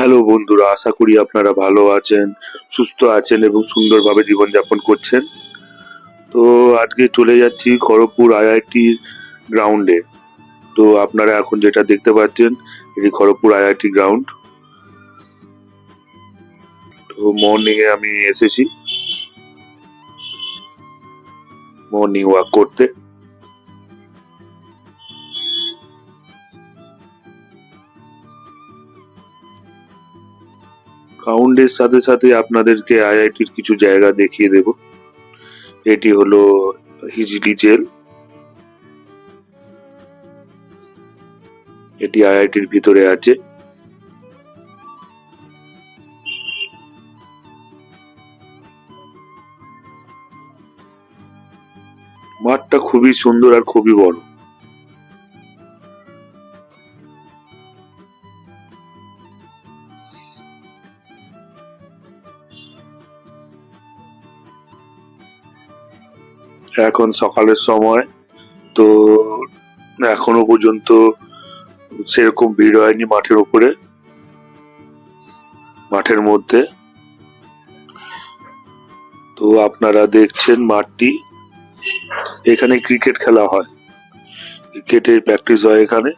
Hello বন্ধুরা, আশা করি আপনারা ভালো আছেন, সুস্থ আছেন এবং সুন্দরভাবে জীবনযাপন করছেন। তো আজকে চলে যাচ্ছি খড়গপুর আইআইটির গ্রাউন্ডে। তো আপনারা এখন যেটা দেখতে পাচ্ছেন এটি খড়গপুর আইআইটি গ্রাউন্ড। তো মর্নিং এ আমি এসেছি মর্নিং ওয়াক করতে। গ্রাউন্ডের সাথে সাথে আপনাদেরকে আইআইটির কিছু জায়গা দেখিয়ে দেব। এটি হলো হিজলি জেল। এটি আইআইটির ভিতরে আছে। মাঠটা খুবই সুন্দর আর খুবই বড়। এখন সকালের সময়, তো এখনো পর্যন্ত সেরকম ভিড় হয়নি মাঠের উপরে, মাঠের মধ্যে। তো আপনারা দেখছেন মাঠটি, এখানে ক্রিকেট খেলা হয়, ক্রিকেটের প্র্যাকটিস হয় এখানে।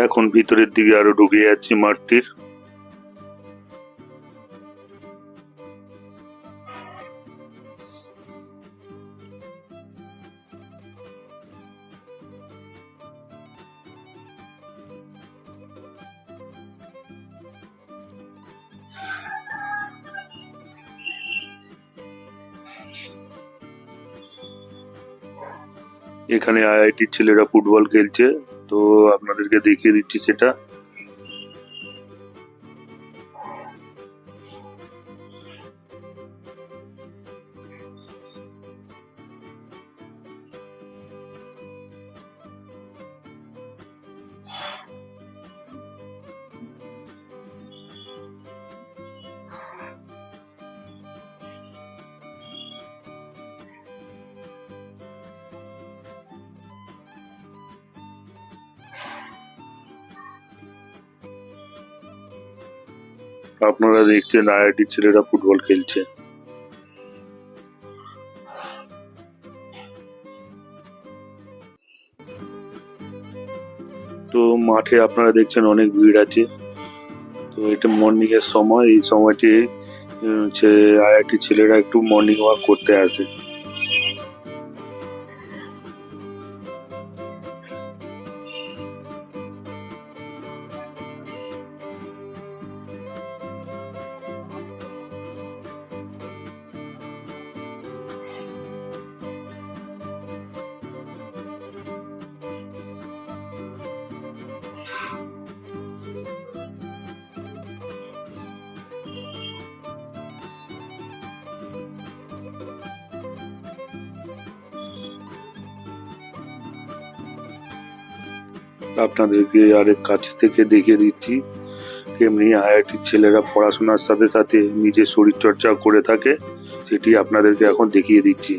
এখন ভিতরের দিকে আরো ঢুকে যাচ্ছি মাঠটির। এখানে আইআইটির ছেলেরা ফুটবল খেলছে, তো আপনাদেরকে দেখিয়ে দিচ্ছি সেটা। আপনারা দেখছেন আইআইটির ছেলেরা ফুটবল খেলছে। তো মাঠে আপনারা দেখছেন অনেক ভিড় আছে। তো এটা মর্নিং এর সময়, এই সময়টি আইআইটির ছেলেরা একটু মর্নিং ওয়াক করতে আসে। আপনাদেরকে আরেক কাছ থেকে দেখিয়ে দিচ্ছি কেমনি আইআইটির ছেলেরা পড়াশোনার সাথে সাথে নিজের শরীর চর্চা করে থাকে, সেটি আপনাদেরকে এখন দেখিয়ে দিচ্ছি।